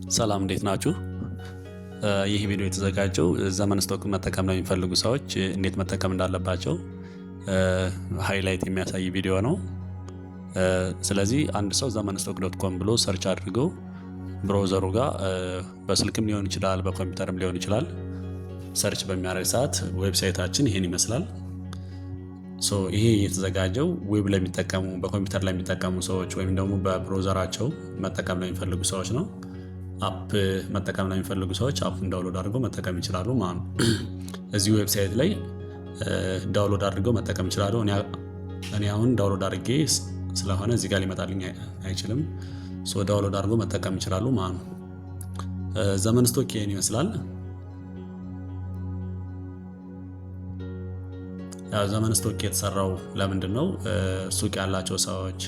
ሰላም እንዴት ናችሁ? ይህ ቪዲዮ የተዘጋጀው ዘመን ስቶክ መጠቀም ለሚፈልጉ ሰዎች እንዴት መጠቀም እንዳለባቸው ሃይላይት የሚያሳይ ቪዲዮ ነው። ስለዚህ አንድ ሰው ዘመን ስቶክ ዶት ኮም ብሎ ሰርች አድርጎ ብራውዘሩ ጋር በስልክም ሊሆን ይችላል፣ በኮምፒውተርም ሊሆን ይችላል። ሰርች በሚያደርግ ሰዓት ዌብሳይታችን ይሄን ይመስላል። ይሄ የተዘጋጀው ዌብ ለሚጠቀሙ በኮምፒውተር ለሚጠቀሙ ሰዎች ወይም ደግሞ በብራውዘራቸው መጠቀም ለሚፈልጉ ሰዎች ነው። አፕ መጠቀም ለሚፈልጉ ሰዎች አፑን ዳውንሎድ አድርገው መጠቀም ይችላሉ ማለት ነው። እዚህ ዌብሳይት ላይ ዳውንሎድ አድርገው መጠቀም ይችላሉ። እኔ አሁን ዳውንሎድ አድርጌ ስለሆነ እዚህ ጋር ሊመጣልኝ አይችልም። ዳውንሎድ አድርገው መጠቀም ይችላሉ ማለት ነው። ዘመን ስቶክ ይሄን ይመስላል። ዘመን ስቶክ የተሰራው ለምንድን ነው? ሱቅ ያላቸው ሰዎች፣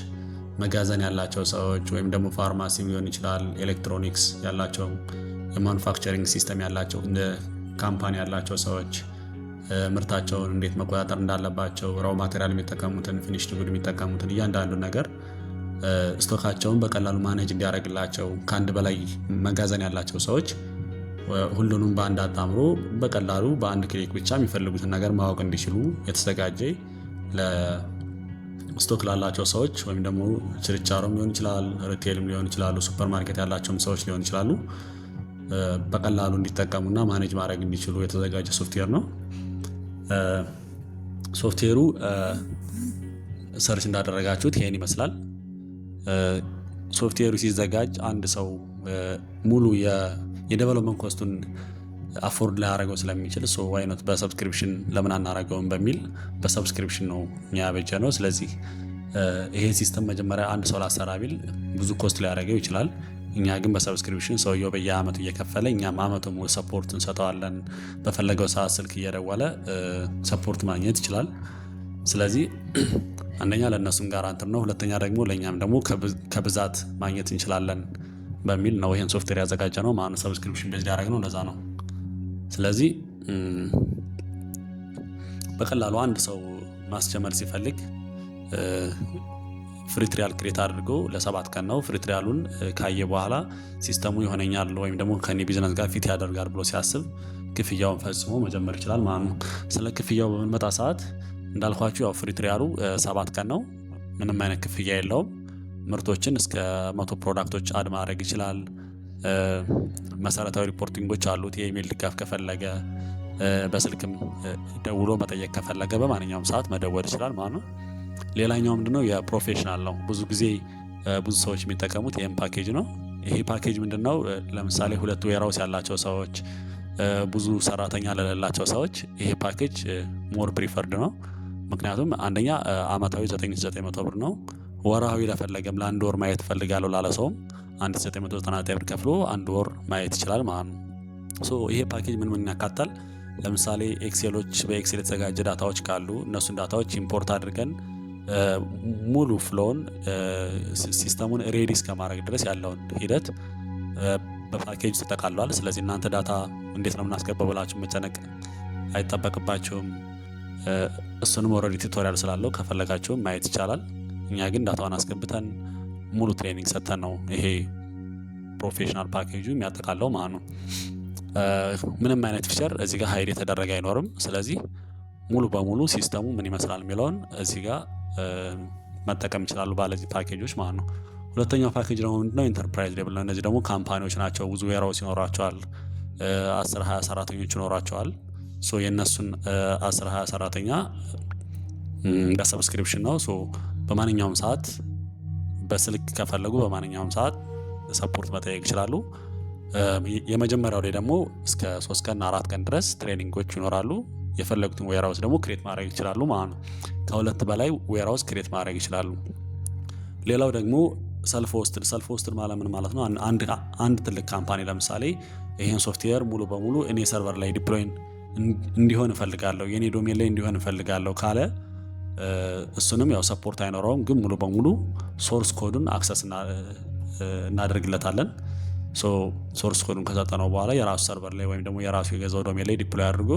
መጋዘን ያላቸው ሰዎች ወይም ደግሞ ፋርማሲ ሊሆን ይችላል፣ ኤሌክትሮኒክስ ያላቸው፣ የማኑፋክቸሪንግ ሲስተም ያላቸው እንደ ካምፓኒ ያላቸው ሰዎች ምርታቸውን እንዴት መቆጣጠር እንዳለባቸው፣ ራው ማቴሪያል የሚጠቀሙትን፣ ፊኒሽድ ጉድ የሚጠቀሙትን እያንዳንዱን ነገር ስቶካቸውን በቀላሉ ማኔጅ እንዲያደርግላቸው ከአንድ በላይ መጋዘን ያላቸው ሰዎች ሁሉንም በአንድ አጣምሮ በቀላሉ በአንድ ክሊክ ብቻ የሚፈልጉትን ነገር ማወቅ እንዲችሉ የተዘጋጀ ለስቶክ ላላቸው ሰዎች ወይም ደግሞ ችርቻሮም ሊሆን ይችላል፣ ሪቴልም ሊሆን ይችላሉ፣ ሱፐር ማርኬት ያላቸውም ሰዎች ሊሆን ይችላሉ በቀላሉ እንዲጠቀሙና ማኔጅ ማድረግ እንዲችሉ የተዘጋጀ ሶፍትዌር ነው። ሶፍትዌሩ ሰርች እንዳደረጋችሁት ይሄን ይመስላል። ሶፍትዌሩ ሲዘጋጅ አንድ ሰው ሙሉ የዴቨሎፕመንት ኮስቱን አፎርድ ላያደርገው ስለሚችል ዋይኖት በሰብስክሪፕሽን ለምን አናደርገውም በሚል በሰብስክሪፕሽን ነው የሚያበጀ ነው። ስለዚህ ይሄ ሲስተም መጀመሪያ አንድ ሰው ላሰራ ቢል ብዙ ኮስት ሊያደርገው ይችላል። እኛ ግን በሰብስክሪፕሽን ሰውየው በየአመቱ እየከፈለ እኛም አመቱ ሙሉ ሰፖርት እንሰጠዋለን። በፈለገው ሰዓት ስልክ እየደወለ ሰፖርት ማግኘት ይችላል። ስለዚህ አንደኛ ለእነሱም ጋራንትር ነው፣ ሁለተኛ ደግሞ ለእኛም ደግሞ ከብዛት ማግኘት እንችላለን በሚል ነው ይሄን ሶፍትዌር ያዘጋጀ ነው። ማነው ሰብስክሪፕሽን ቤዝ ያደረግ ነው፣ እንደዛ ነው። ስለዚህ በቀላሉ አንድ ሰው ማስጀመር ሲፈልግ ፍሪ ትሪያል ክሬት አድርጎ ለ7 ቀን ነው። ፍሪ ትሪያሉን ካየ በኋላ ሲስተሙ ይሆነኛል ወይም ደግሞ ከኔ ቢዝነስ ጋር ፊት ያደርጋል ብሎ ሲያስብ ክፍያውን ፈጽሞ መጀመር ይችላል ማለት ነው። ስለ ክፍያው በምንመጣ ሰዓት እንዳልኳችሁ ያው ፍሪ ትሪያሉ 7 ቀን ነው። ምንም አይነት ክፍያ የለውም። ምርቶችን እስከ 100 ፕሮዳክቶች አድ ማድረግ ይችላል። መሰረታዊ ሪፖርቲንጎች አሉት። የኢሜል ድጋፍ ከፈለገ በስልክም ደውሎ መጠየቅ ከፈለገ በማንኛውም ሰዓት መደወል ይችላል ማለት ነው። ሌላኛው ምንድነው የፕሮፌሽናል ነው። ብዙ ጊዜ ብዙ ሰዎች የሚጠቀሙት ይህም ፓኬጅ ነው። ይሄ ፓኬጅ ምንድነው? ለምሳሌ 2 ዌርሃውስ ያላቸው ሰዎች፣ ብዙ ሰራተኛ ለሌላቸው ሰዎች ይሄ ፓኬጅ ሞር ፕሪፈርድ ነው። ምክንያቱም አንደኛ አመታዊ 9900 ብር ነው። ወራዊ ለፈለገም ለአንድ ወር ማየት ፈልጋለሁ ላለ ሰውም 1999 ብር ከፍሎ አንድ ወር ማየት ይችላል ማለት ነው። ይሄ ፓኬጅ ምን ያካታል? ለምሳሌ ኤክሴሎች በኤክሴል የተዘጋጀ ዳታዎች ካሉ እነሱን ዳታዎች ኢምፖርት አድርገን ሙሉ ፍሎውን ሲስተሙን ሬዲ እስከማድረግ ድረስ ያለውን ሂደት በፓኬጅ ተጠቃሏል። ስለዚህ እናንተ ዳታ እንዴት ነው የምናስገባው ብላችሁ መጨነቅ አይጠበቅባችሁም። እሱንም ኦልሬዲ ቱቶሪያል ስላለው ከፈለጋችሁም ማየት ይቻላል። እኛ ግን ዳታውን አስገብተን ሙሉ ትሬኒንግ ሰጥተን ነው ይሄ ፕሮፌሽናል ፓኬጁ የሚያጠቃለው ማለት ነው። ምንም አይነት ፊቸር እዚህ ጋር ሀይድ የተደረገ አይኖርም። ስለዚህ ሙሉ በሙሉ ሲስተሙ ምን ይመስላል የሚለውን እዚህ ጋር መጠቀም ይችላሉ ባለዚህ ፓኬጆች ማለት ነው። ሁለተኛው ፓኬጅ ደግሞ ምንድነው? ኢንተርፕራይዝ ሌቭል ነው። እነዚህ ደግሞ ካምፓኒዎች ናቸው። ብዙ ዌርሃውስ ይኖራቸዋል። 10-20 ሰራተኞች ይኖራቸዋል። የእነሱን 10-20 ሰራተኛ በሰብስክሪፕሽን ነው። በማንኛውም ሰዓት በስልክ ከፈለጉ በማንኛውም ሰዓት ሰፖርት መጠየቅ ይችላሉ። የመጀመሪያው ላይ ደግሞ እስከ 3 ቀን 4 ቀን ድረስ ትሬኒንጎች ይኖራሉ። የፈለጉትን ዌርሃውስ ደግሞ ክሬት ማድረግ ይችላሉ ማለት ነው። ከ2 በላይ ዌርሃውስ ክሬት ማድረግ ይችላሉ። ሌላው ደግሞ ሰልፍ ሆስትድ ማለት ምን ማለት ነው? አንድ ትልቅ ካምፓኒ ለምሳሌ ይሄን ሶፍትዌር ሙሉ በሙሉ እኔ ሰርቨር ላይ ዲፕሎይ እንዲሆን እፈልጋለሁ፣ የኔ ዶሜን ላይ እንዲሆን እፈልጋለሁ ካለ እሱንም ያው ሰፖርት አይኖረውም፣ ግን ሙሉ በሙሉ ሶርስ ኮዱን አክሰስ እናደርግለታለን። ሶርስ ኮዱን ከሰጠነው በኋላ የራሱ ሰርቨር ላይ ወይም ደግሞ የራሱ የገዛው ዶሜን ላይ ዲፕሎይ አድርጎ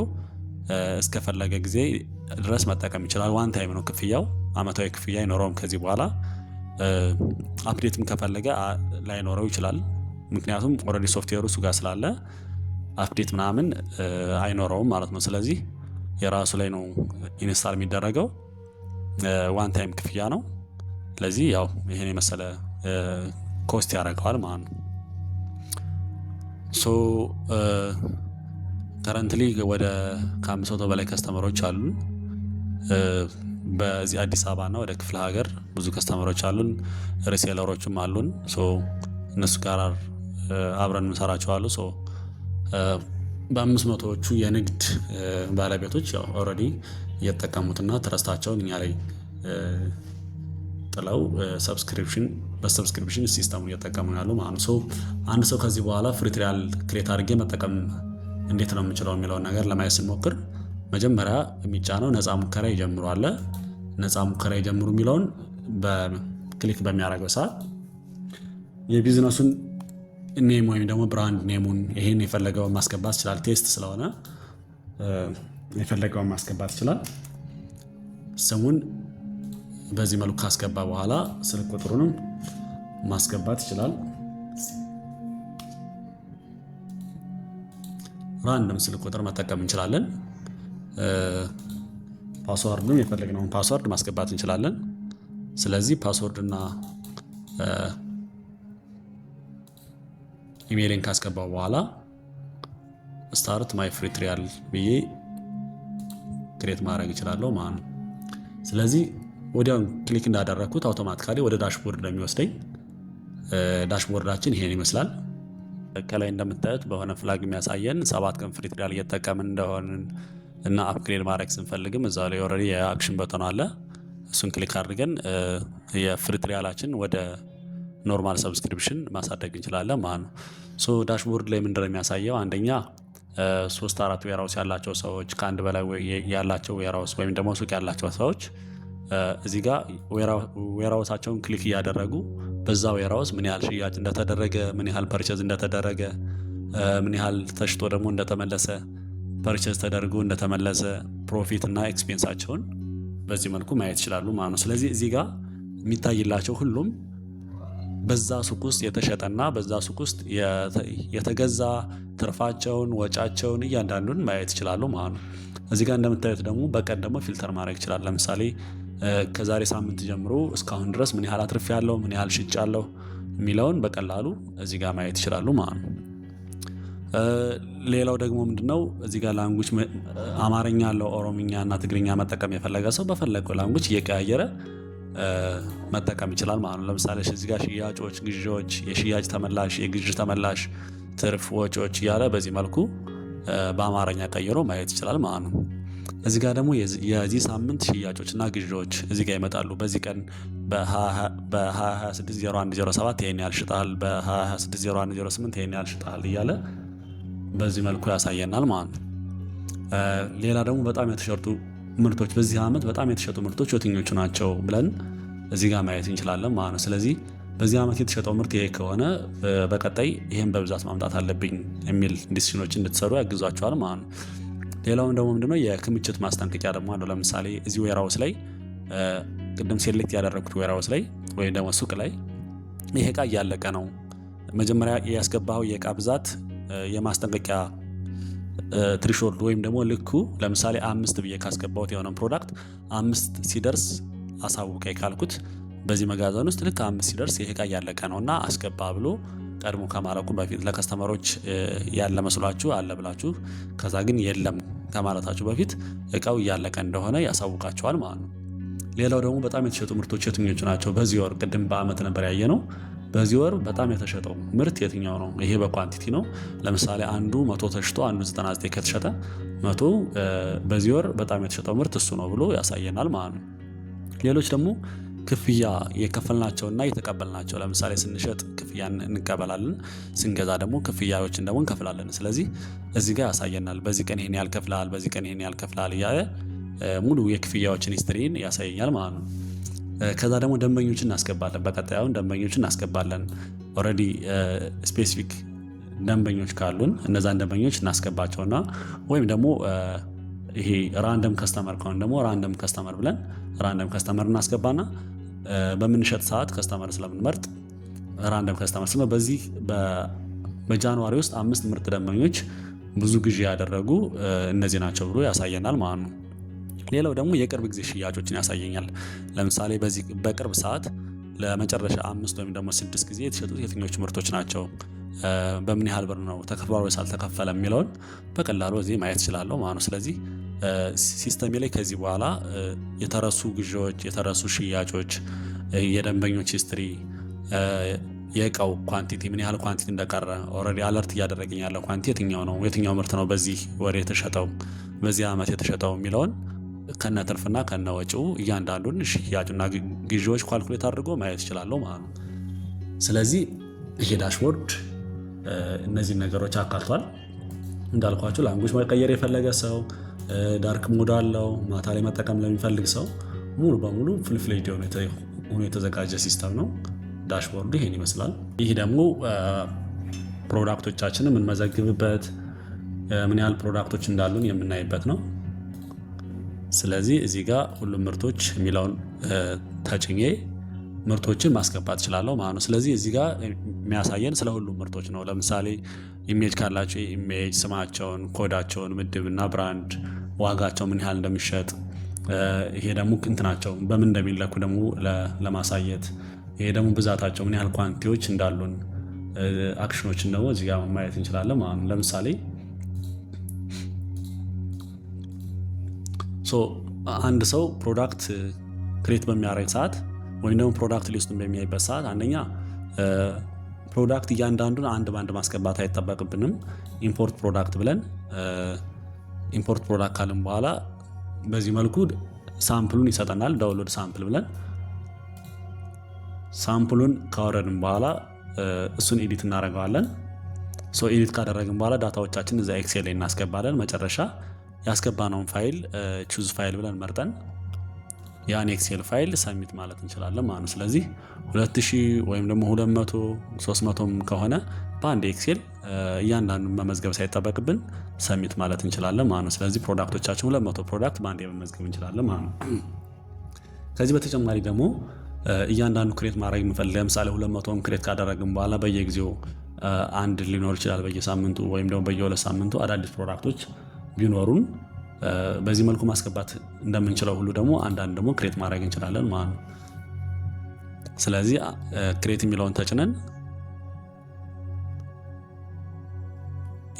እስከፈለገ ጊዜ ድረስ መጠቀም ይችላል። ዋን ታይም ነው ክፍያው፣ አመታዊ ክፍያ አይኖረውም ከዚህ በኋላ። አፕዴትም ከፈለገ ላይኖረው ይችላል። ምክንያቱም ኦልሬዲ ሶፍትዌሩ እሱ ጋር ስላለ አፕዴት ምናምን አይኖረውም ማለት ነው። ስለዚህ የራሱ ላይ ነው ኢንስታል የሚደረገው። ዋን ታይም ክፍያ ነው። ስለዚህ ያው ይሄን የመሰለ ኮስት ያደርገዋል ማለት ነው። ሶ ከረንትሊ ወደ ከ500 በላይ ከስተመሮች አሉን በዚህ አዲስ አበባ እና ወደ ክፍለ ሀገር ብዙ ከስተመሮች አሉን። ሪሴለሮችም አሉን። ሶ እነሱ ጋር አብረን እንሰራቸው አሉ። ሶ በ500ዎቹ የንግድ ባለቤቶች ያው ኦልሬዲ እየተጠቀሙትና ትረስታቸውን እኛ ላይ ጥለው በሰብስክሪፕሽን ሲስተሙን እየተጠቀሙ ያሉ ማለት ነው። አንድ ሰው ከዚህ በኋላ ፍሪ ትሪያል ክሬት አድርጌ መጠቀም እንዴት ነው የምችለው የሚለውን ነገር ለማየት ስንሞክር መጀመሪያ የሚጫነው ነፃ ሙከራ ይጀምሩ አለ። ነፃ ሙከራ ይጀምሩ የሚለውን በክሊክ በሚያደርገው ሰዓት የቢዝነሱን ኔም ወይም ደግሞ ብራንድ ኔሙን ይሄን የፈለገውን ማስገባት ይችላል። ቴስት ስለሆነ የፈለገውን ማስገባት ይችላል። ስሙን በዚህ መልኩ ካስገባ በኋላ ስልክ ቁጥሩንም ማስገባት ይችላል። ራንደም ስልክ ቁጥር መጠቀም እንችላለን። ፓስወርድም የፈለግነውን ፓስወርድ ማስገባት እንችላለን። ስለዚህ ፓስወርድና ኢሜይልን ካስገባው በኋላ ስታርት ማይ ፍሪ ትሪያል ብዬ ክሬት ማድረግ እችላለሁ ማለት ነው። ስለዚህ ወዲያውን ክሊክ እንዳደረግኩት አውቶማቲካሊ ወደ ዳሽቦርድ እንደሚወስደኝ ዳሽቦርዳችን ይሄን ይመስላል። ከላይ እንደምታዩት በሆነ ፍላግ የሚያሳየን 7 ቀን ፍሪ ትሪያል እየተጠቀምን እንደሆንን እና አፕግሬድ ማድረግ ስንፈልግም እዛ ላይ ኦልሬዲ የአክሽን በተን አለ። እሱን ክሊክ አድርገን የፍሪ ትሪያላችን ወደ ኖርማል ሰብስክሪፕሽን ማሳደግ እንችላለን ማለት ነው። ሶ ዳሽቦርድ ላይ ምንድነው የሚያሳየው? አንደኛ 3-4 ዌራውስ ያላቸው ሰዎች ከአንድ በላይ ያላቸው ዌራውስ ወይም ደግሞ ሱቅ ያላቸው ሰዎች እዚህ ጋር ዌራውሳቸውን ክሊክ እያደረጉ በዛ ዌራውስ ምን ያህል ሽያጭ እንደተደረገ፣ ምን ያህል ፐርቼዝ እንደተደረገ፣ ምን ያህል ተሽጦ ደግሞ እንደተመለሰ፣ ፐርቼዝ ተደርጎ እንደተመለሰ ፕሮፊት እና ኤክስፔንሳቸውን በዚህ መልኩ ማየት ይችላሉ ማለት ነው። ስለዚህ እዚህ ጋር የሚታይላቸው ሁሉም በዛ ሱቅ ውስጥ የተሸጠና በዛ ሱቅ ውስጥ የተገዛ ትርፋቸውን፣ ወጫቸውን እያንዳንዱን ማየት ይችላሉ ማለት ነው። እዚህ ጋር እንደምታዩት ደግሞ በቀን ደግሞ ፊልተር ማድረግ ይችላል። ለምሳሌ ከዛሬ ሳምንት ጀምሮ እስካሁን ድረስ ምን ያህል አትርፍ ያለው፣ ምን ያህል ሽጭ ያለው የሚለውን በቀላሉ እዚህ ጋር ማየት ይችላሉ ማለት ነው። ሌላው ደግሞ ምንድነው እዚህ ጋር ላንጉጅ አማርኛ ያለው ኦሮምኛ እና ትግርኛ መጠቀም የፈለገ ሰው በፈለገው ላንጉጅ እየቀያየረ መጠቀም ይችላል ማለት ነው። ለምሳሌ እዚህ ጋር ሽያጮች፣ ግዢዎች፣ የሽያጭ ተመላሽ፣ የግዢ ተመላሽ፣ ትርፍ፣ ወጪዎች እያለ በዚህ መልኩ በአማርኛ ቀይሮ ማየት ይችላል ማለት ነው። እዚህ ጋር ደግሞ የዚህ ሳምንት ሽያጮችና ግዢዎች እዚህ ጋር ይመጣሉ። በዚህ ቀን በ2026/01/07 ይሄን ያህል ሽጣል፣ በ2026/01/08 ይሄን ያህል ሽጣል እያለ በዚህ መልኩ ያሳየናል ማለት ነው። ሌላ ደግሞ በጣም የተሸጡ ምርቶች በዚህ ዓመት በጣም የተሸጡ ምርቶች የትኞቹ ናቸው ብለን እዚህ ጋር ማየት እንችላለን ማለት ነው። ስለዚህ በዚህ ዓመት የተሸጠው ምርት ይሄ ከሆነ በቀጣይ ይሄን በብዛት ማምጣት አለብኝ የሚል ዲሲሽኖች እንድትሰሩ ያግዟቸዋል ማለት ነው። ሌላውን ደግሞ ምንድነው የክምችት ማስጠንቀቂያ ደግሞ አለው። ለምሳሌ እዚህ ዌራውስ ላይ ቅድም ሴሌክት ያደረኩት ዌራውስ ላይ ወይም ደግሞ ሱቅ ላይ ይሄ ዕቃ እያለቀ ነው፣ መጀመሪያ ያስገባው የዕቃ ብዛት የማስጠንቀቂያ ትሪሾልድ ወይም ደግሞ ልኩ ለምሳሌ 5 ብዬ ካስገባሁት የሆነ ፕሮዳክት 5 ሲደርስ አሳውቀኝ ካልኩት በዚህ መጋዘን ውስጥ ልክ 5 ሲደርስ ይሄ ዕቃ እያለቀ ነውና አስገባ ብሎ ቀድሞ ከማለቁ በፊት ለከስተመሮች ያለ መስሏችሁ አለ ብላችሁ ከዛ ግን የለም ከማለታችሁ በፊት ዕቃው እያለቀ እንደሆነ ያሳውቃችኋል ማለት ነው። ሌላው ደግሞ በጣም የተሸጡ ምርቶች የትኞቹ ናቸው? በዚህ ወር ቅድም በአመት ነበር ያየነው። በዚህ ወር በጣም የተሸጠው ምርት የትኛው ነው? ይሄ በኳንቲቲ ነው። ለምሳሌ አንዱ 100 ተሽጦ አንዱ 99 ከተሸጠ 100 በዚህ ወር በጣም የተሸጠው ምርት እሱ ነው ብሎ ያሳየናል ማለት ነው። ሌሎች ደግሞ ክፍያ የከፈልናቸውና የተቀበልናቸው፣ ለምሳሌ ስንሸጥ ክፍያ እንቀበላለን፣ ስንገዛ ደግሞ ክፍያዎችን ደግሞ እንከፍላለን። ስለዚህ እዚህ ጋር ያሳየናል። በዚህ ቀን ይሄን ያህል ከፍላል፣ በዚህ ቀን ይሄን ያህል ከፍላል እያለ ሙሉ የክፍያዎችን ሂስትሪን ያሳየኛል ማለት ነው። ከዛ ደግሞ ደንበኞችን እናስገባለን። በቀጣዩን ደንበኞችን እናስገባለን። ኦልሬዲ ስፔሲፊክ ደንበኞች ካሉን እነዛን ደንበኞች እናስገባቸውና ወይም ደግሞ ይሄ ራንደም ከስተመር ከሆነ ደግሞ ራንደም ከስተመር ብለን ራንደም ከስተመር እናስገባና በምንሸጥ ሰዓት ከስተመር ስለምንመርጥ ራንደም ከስተመር በዚህ በጃንዋሪ ውስጥ 5 ምርጥ ደንበኞች ብዙ ግዢ ያደረጉ እነዚህ ናቸው ብሎ ያሳየናል ማለት ነው። ሌላው ደግሞ የቅርብ ጊዜ ሽያጮችን ያሳየኛል። ለምሳሌ በቅርብ ሰዓት ለመጨረሻ 5 ወይም ደግሞ 6 ጊዜ የተሸጡት የትኞቹ ምርቶች ናቸው፣ በምን ያህል ብር ነው ተከፍሏል ወይስ አልተከፈለም የሚለውን በቀላሉ እዚህ ማየት እችላለሁ ማለት ነው። ስለዚህ ሲስተሜ ላይ ከዚህ በኋላ የተረሱ ግዢዎች፣ የተረሱ ሽያጮች፣ የደንበኞች ሂስትሪ፣ የእቃው ኳንቲቲ ምን ያህል ኳንቲቲ እንደቀረ ኦልሬዲ አለርት እያደረገኝ ያለው ኳንቲቲ የትኛው ነው፣ የትኛው ምርት ነው በዚህ ወር የተሸጠው፣ በዚህ ዓመት የተሸጠው የሚለውን ከነ ትርፍና ከነ ወጪው እያንዳንዱን ሽያጭና ግዢዎች ኳልኩሌት አድርጎ ማየት ይችላለሁ ማለት ነው። ስለዚህ ይሄ ዳሽቦርድ እነዚህን ነገሮች አካቷል። እንዳልኳችሁ ላንጉጅ መቀየር የፈለገ ሰው ዳርክ ሞድ አለው። ማታ ላይ መጠቀም ለሚፈልግ ሰው ሙሉ በሙሉ ፍልፍሌድ ሆኖ የተዘጋጀ ሲስተም ነው። ዳሽቦርዱ ይሄን ይመስላል። ይህ ደግሞ ፕሮዳክቶቻችንን የምንመዘግብበት ምን ያህል ፕሮዳክቶች እንዳሉን የምናይበት ነው። ስለዚህ እዚህ ጋር ሁሉም ምርቶች የሚለውን ተጭኜ ምርቶችን ማስገባት እችላለሁ ማለት ነው። ስለዚህ እዚህ ጋር የሚያሳየን ስለ ሁሉም ምርቶች ነው። ለምሳሌ ኢሜጅ ካላቸው ኢሜጅ ስማቸውን፣ ኮዳቸውን፣ ምድብና ብራንድ፣ ዋጋቸው ምን ያህል እንደሚሸጥ፣ ይሄ ደግሞ እንትናቸው በምን እንደሚለኩ ደግሞ ለማሳየት፣ ይሄ ደግሞ ብዛታቸው ምን ያህል ኳንቲቲዎች እንዳሉን፣ አክሽኖችን ደግሞ እዚህ ጋር ማየት እንችላለን ማለት ነው። ለምሳሌ አንድ ሰው ፕሮዳክት ክሬት በሚያደርግ ሰዓት ወይም ደግሞ ፕሮዳክት ሊስቱን በሚያይበት ሰዓት አንደኛ ፕሮዳክት እያንዳንዱን አንድ ባንድ ማስገባት አይጠበቅብንም። ኢምፖርት ፕሮዳክት ብለን ኢምፖርት ፕሮዳክት ካልን በኋላ በዚህ መልኩ ሳምፕሉን ይሰጠናል። ዳውንሎድ ሳምፕል ብለን ሳምፕሉን ካወረድን በኋላ እሱን ኤዲት እናደርገዋለን። ኤዲት ካደረግን በኋላ ዳታዎቻችን እዛ ኤክሴል ላይ እናስገባለን። መጨረሻ ያስገባነውን ፋይል ቹዝ ፋይል ብለን መርጠን ያን ኤክሴል ፋይል ሰሚት ማለት እንችላለን ማለት ነው። ስለዚህ 2000 ወይም ደግሞ 200 300 ከሆነ በአንድ ኤክሴል እያንዳንዱን መመዝገብ ሳይጠበቅብን ሰሚት ማለት እንችላለን ማለት ነው። ስለዚህ ፕሮዳክቶቻችን 200 ፕሮዳክት በአንድ መመዝገብ እንችላለን ማለት ነው። ከዚህ በተጨማሪ ደግሞ እያንዳንዱ ክሬት ማድረግ የምፈልግ ለምሳሌ 200ን ክሬት ካደረግን በኋላ በየጊዜው አንድ ሊኖር ይችላል፣ በየሳምንቱ ወይም ደግሞ በየ2 ሳምንቱ አዳዲስ ፕሮዳክቶች ቢኖሩን በዚህ መልኩ ማስገባት እንደምንችለው ሁሉ ደግሞ አንዳንድ ደግሞ ክሬት ማድረግ እንችላለን ማለት ነው። ስለዚህ ክሬት የሚለውን ተጭነን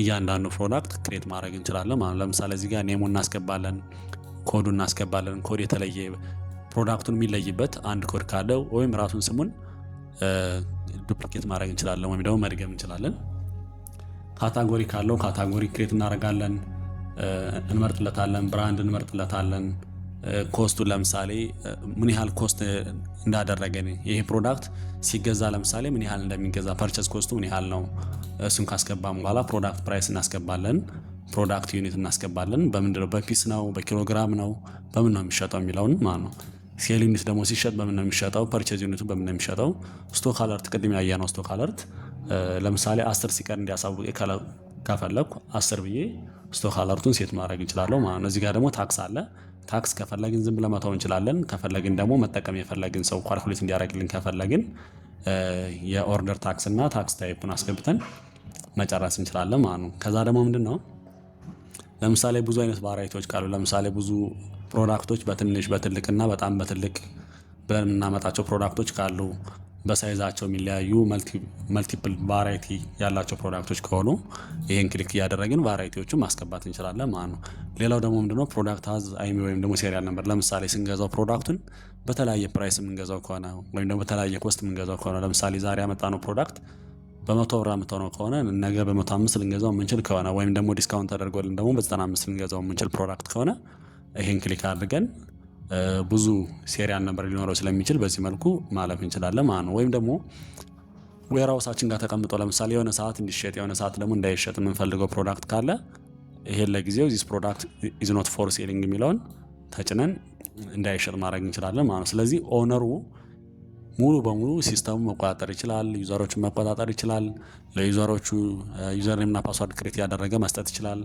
እያንዳንዱ ፕሮዳክት ክሬት ማድረግ እንችላለን ማለት ነው። ለምሳሌ እዚህ ጋር ኔሙን እናስገባለን፣ ኮዱን እናስገባለን። ኮድ የተለየ ፕሮዳክቱን የሚለይበት አንድ ኮድ ካለው ወይም ራሱን ስሙን ዱፕሊኬት ማድረግ እንችላለን ወይም ደግሞ መድገም እንችላለን። ካታጎሪ ካለው ካታጎሪ ክሬት እናደርጋለን፣ እንመርጥለታለን፣ ብራንድ እንመርጥለታለን። ኮስቱን ለምሳሌ ምን ያህል ኮስት እንዳደረገን ይሄ ፕሮዳክት ሲገዛ ለምሳሌ ምን ያህል እንደሚገዛ ፐርቸስ ኮስቱ ምን ያህል ነው። እሱን ካስገባም በኋላ ፕሮዳክት ፕራይስ እናስገባለን፣ ፕሮዳክት ዩኒት እናስገባለን። በምንድነው በፒስ ነው በኪሎግራም ነው በምን ነው የሚሸጠው የሚለውን ማለት ነው። ሴል ዩኒት ደግሞ ሲሸጥ በምን ነው የሚሸጠው፣ ፐርቸዝ ዩኒቱ በምን ነው የሚሸጠው። ስቶክ አለርት ቅድም ያየነው ስቶክ አለርት ለምሳሌ 10 ሲቀር እንዲያሳውቅ ከፈለኩ 10 ብዬ ስቶክ አለርቱን ሴት ማድረግ እንችላለሁ ማለት ነው። እዚህ ጋር ደግሞ ታክስ አለ። ታክስ ከፈለግን ዝም ብለን መተው እንችላለን። ከፈለግን ደግሞ መጠቀም የፈለግን ሰው ኳልኩሌት እንዲያደርግልን ከፈለግን የኦርደር ታክስ እና ታክስ ታይፑን አስገብተን መጨረስ እንችላለን ማለት ነው። ከዛ ደግሞ ምንድነው ለምሳሌ ብዙ አይነት ቫራይቲዎች ካሉ ለምሳሌ ብዙ ፕሮዳክቶች በትንሽ በትልቅና በጣም በትልቅ ብለን የምናመጣቸው ፕሮዳክቶች ካሉ በሳይዛቸው የሚለያዩ መልቲፕል ቫራይቲ ያላቸው ፕሮዳክቶች ከሆኑ ይሄን ክሊክ እያደረግን ቫራይቲዎቹን ማስገባት እንችላለን ማለት ነው። ሌላው ደግሞ ምንድነው ፕሮዳክት ሀዝ አይሚ ወይም ደግሞ ሴሪያል ነምበር። ለምሳሌ ስንገዛው ፕሮዳክቱን በተለያየ ፕራይስ የምንገዛው ከሆነ ወይም ደግሞ በተለያየ ኮስት የምንገዛው ከሆነ ለምሳሌ ዛሬ ያመጣነው ፕሮዳክት በ100 ብር የምትሆነው ከሆነ ነገ በ105 ልንገዛው የምንችል ከሆነ ወይም ደግሞ ዲስካውንት ተደርጎልን ደግሞ በ95 ልንገዛው የምንችል ፕሮዳክት ከሆነ ይሄን ክሊክ አድርገን ብዙ ሴሪያል ነምበር ሊኖረው ስለሚችል በዚህ መልኩ ማለፍ እንችላለን ማለት ነው። ወይም ደግሞ ዌርሃውሳችን ጋር ተቀምጦ ለምሳሌ የሆነ ሰዓት እንዲሸጥ የሆነ ሰዓት ደግሞ እንዳይሸጥ የምንፈልገው ፕሮዳክት ካለ ይሄን ለጊዜው ዚስ ፕሮዳክት ኢዝ ኖት ፎር ሴሊንግ የሚለውን ተጭነን እንዳይሸጥ ማድረግ እንችላለን ማለት ነው። ስለዚህ ኦነሩ ሙሉ በሙሉ ሲስተሙ መቆጣጠር ይችላል፣ ዩዘሮችን መቆጣጠር ይችላል። ለዩዘሮቹ ዩዘር ኔም እና ፓስወርድ ክሬት ያደረገ መስጠት ይችላል።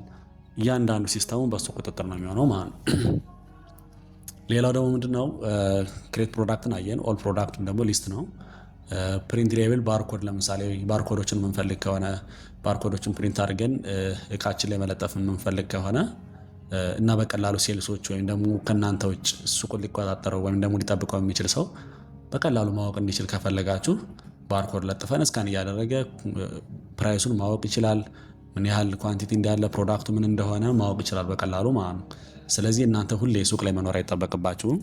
እያንዳንዱ ሲስተሙ በሱ ቁጥጥር ነው የሚሆነው ማለት ነው። ሌላው ደግሞ ምንድነው ክሬት ፕሮዳክትን አየን። ኦል ፕሮዳክቱን ደግሞ ሊስት ነው። ፕሪንት ሌብል ባርኮድ ለምሳሌ ባርኮዶችን የምንፈልግ ከሆነ ባርኮዶችን ፕሪንት አድርገን እቃችን ላይ መለጠፍ የምንፈልግ ከሆነ እና በቀላሉ ሴልሶች ወይም ደግሞ ከእናንተ ውጭ ሱቁን ሊቆጣጠረው ወይም ደግሞ ሊጠብቀው የሚችል ሰው በቀላሉ ማወቅ እንዲችል ከፈለጋችሁ ባርኮድ ለጥፈን እስካን እያደረገ ፕራይሱን ማወቅ ይችላል። ምን ያህል ኳንቲቲ እንዳለ ፕሮዳክቱ ምን እንደሆነ ማወቅ ይችላል በቀላሉ ማለት ነው። ስለዚህ እናንተ ሁሌ ሱቅ ላይ መኖር አይጠበቅባችሁም፣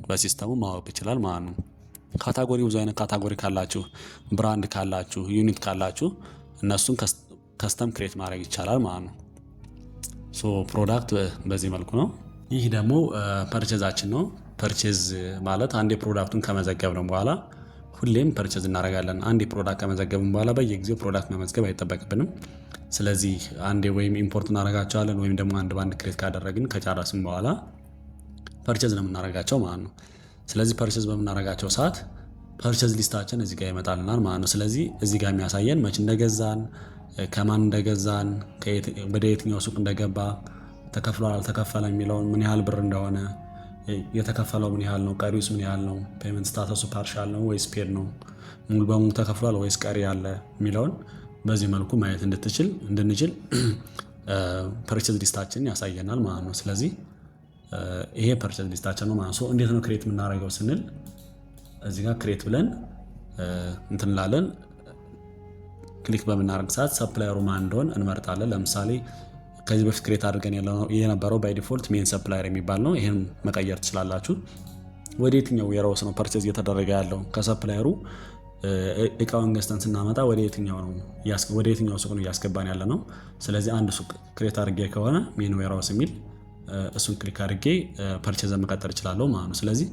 በሲስተሙ ማወቅ ይችላል ማለት ነው። ካታጎሪ ብዙ አይነት ካታጎሪ ካላችሁ፣ ብራንድ ካላችሁ፣ ዩኒት ካላችሁ እነሱን ከስተም ክሬት ማድረግ ይቻላል ማለት ነው። ሶ ፕሮዳክት በዚህ መልኩ ነው። ይህ ደግሞ ፐርቼዛችን ነው። ፐርቼዝ ማለት አንዴ ፕሮዳክቱን ከመዘገብነው በኋላ ሁሌም ፐርቼዝ እናደርጋለን። አንዴ ፕሮዳክት ከመዘገብን በኋላ በየጊዜው ፕሮዳክት መመዝገብ አይጠበቅብንም። ስለዚህ አንዴ ወይም ኢምፖርት እናደርጋቸዋለን ወይም ደግሞ አንድ ባንድ ክሬት ካደረግን ከጨረስን በኋላ ፐርቼዝ ነው የምናደርጋቸው ማለት ነው። ስለዚህ ፐርቼዝ በምናደርጋቸው ሰዓት ፐርቼዝ ሊስታችን እዚህ ጋር ይመጣልናል ማለት ነው። ስለዚህ እዚህ ጋር የሚያሳየን መቼ እንደገዛን፣ ከማን እንደገዛን፣ ወደ የትኛው ሱቅ እንደገባ፣ ተከፍሏል አልተከፈለ የሚለውን ምን ያህል ብር እንደሆነ፣ የተከፈለው ምን ያህል ነው፣ ቀሪውስ ምን ያህል ነው፣ ፔመንት ስታተሱ ፓርሻል ነው ወይስ ፔድ ነው፣ ሙሉ በሙሉ ተከፍሏል ወይስ ቀሪ ያለ የሚለውን በዚህ መልኩ ማየት እንድንችል ፐርቼዝ ሊስታችንን ያሳየናል ማለት ነው። ስለዚህ ይሄ ፐርቼዝ ሊስታችን ነው ማለት ነው። እንዴት ነው ክሬት የምናደርገው ስንል እዚህ ጋር ክሬት ብለን እንትንላለን። ክሊክ በምናደርግ ሰዓት ሰፕላየሩ ማን እንደሆነ እንመርጣለን። ለምሳሌ ከዚህ በፊት ክሬት አድርገን የነበረው ባይ ዲፎልት ሜን ሰፕላየር የሚባል ነው። ይሄን መቀየር ትችላላችሁ። ወደ የትኛው ዌርሃውስ ነው ፐርቼዝ እየተደረገ ያለው? ከሰፕላየሩ እቃውን ገዝተን ስናመጣ ወደ የትኛው ሱቅ ነው እያስገባን ያለ ነው። ስለዚህ አንድ ሱቅ ክሬት አድርጌ ከሆነ ሜን ዌርሃውስ የሚል እሱን ክሊክ አድርጌ ፐርቼዝ መቀጠል እችላለሁ ማለት ነው። ስለዚህ